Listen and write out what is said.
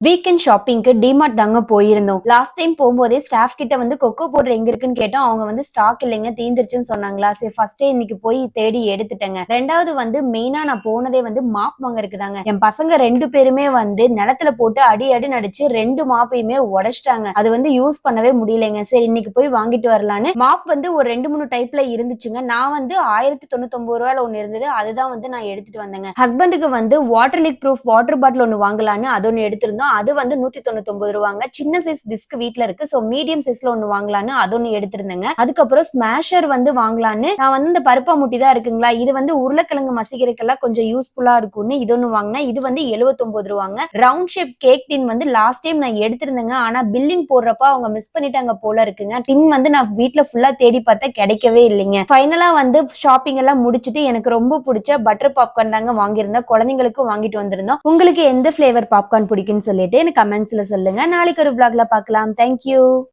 Weekend ஷாப்பிங்க்கு DMart தாங்க போயிருந்தோம். Last time போம்போதே ஸ்டாஃப் கிட்ட வந்து கொக்கோ பவுடர் எங்க இருக்குன்னு கேட்டோம். அவங்க வந்து ஸ்டாக் இல்லைங்க, தீந்துருச்சுன்னு சொன்னாங்களா. சரி ஃபர்ஸ்ட்டே இன்னைக்கு போய் தேடி எடுத்துட்டேங்க. 2வது வந்து மெயினா நான் போனதே வந்து மாப் வாங்குறதுக்கு தாங்க. என் பசங்க 2 பேருமே வந்து நிலத்துல போட்டு அடி அடின்னு அடிச்சு 2 மாப்பையுமே உடைச்சிட்டாங்க. அது வந்து யூஸ் பண்ணவே முடியலைங்க. சரி இன்னைக்கு போய் வாங்கிட்டு வரலான்னு மாப் வந்து ஒரு 2, 3 டைப்ல இருந்துச்சுங்க. நான் வந்து ரூ. 1099 ஒண்ணு இருந்தது. அதுதான் வந்து நான் எடுத்துட்டு வந்தேங்க. ஹஸ்பண்டுக்கு வந்து water league proof water bottle ஒண்ணு வாங்கலான்னு அது ஒண்ணு எடுத்திருந்தோம். அது வந்து ரூ. 199 சின்ன சைஸ் டிஸ்க் வீட்ல இருக்கு. சோ மீடியம் சைஸ்ல ஒண்ணு வாங்கலான்னு அது ஒண்ணு எடுத்திருந்தேங்க. அதுக்கப்புறம் ஸ்மாஷர் வந்து வாங்கலான்னு நான் வந்து இந்த பருப்பாமுட்டி தான் இருக்குங்களா, இது வந்து உருளைக்கிழங்கு மசிக்கிறதுக்கெல்லாம் கொஞ்சம் யூஸ்ஃபுல்லா இருக்கும்னு இது ஒண்ணு வாங்கினேன். இது வந்து ரூ. 79 ரவுண்ட் ஷேப் கேக் டின் வந்து லாஸ்ட் டைம் நான் எடுத்திருந்தேங்க. ஆனா பில்லிங் போடுறப்ப அவங்க மிஸ் பண்ணிட்டாங்க போல இருக்குங்க. டின் வந்து நான் வீட்ல ஃபுல்லா தேடி பார்த்தா கிடைக்கவே இல்லைங்க. ஃபைனலா வந்து ஷாப்பிங் எல்லாம் முடிச்சிட்டு எனக்கு ரொம்ப பிடிச்ச பட்டர் பாப்கார்ன் தாங்க வாங்கியிருந்தேன். குழந்தைங்களுக்கும் வாங்கிட்டு வந்திருந்தோம். உங்களுக்கு எந்த ஃபிளேவர் பாப்கார்ன் பிடிக்கும்னு சொல்லிட்டு எனக்கு கமெண்ட்ஸ்ல சொல்லுங்க. நாளைக்கு ஒரு vlogல பார்க்கலாம். Thank you.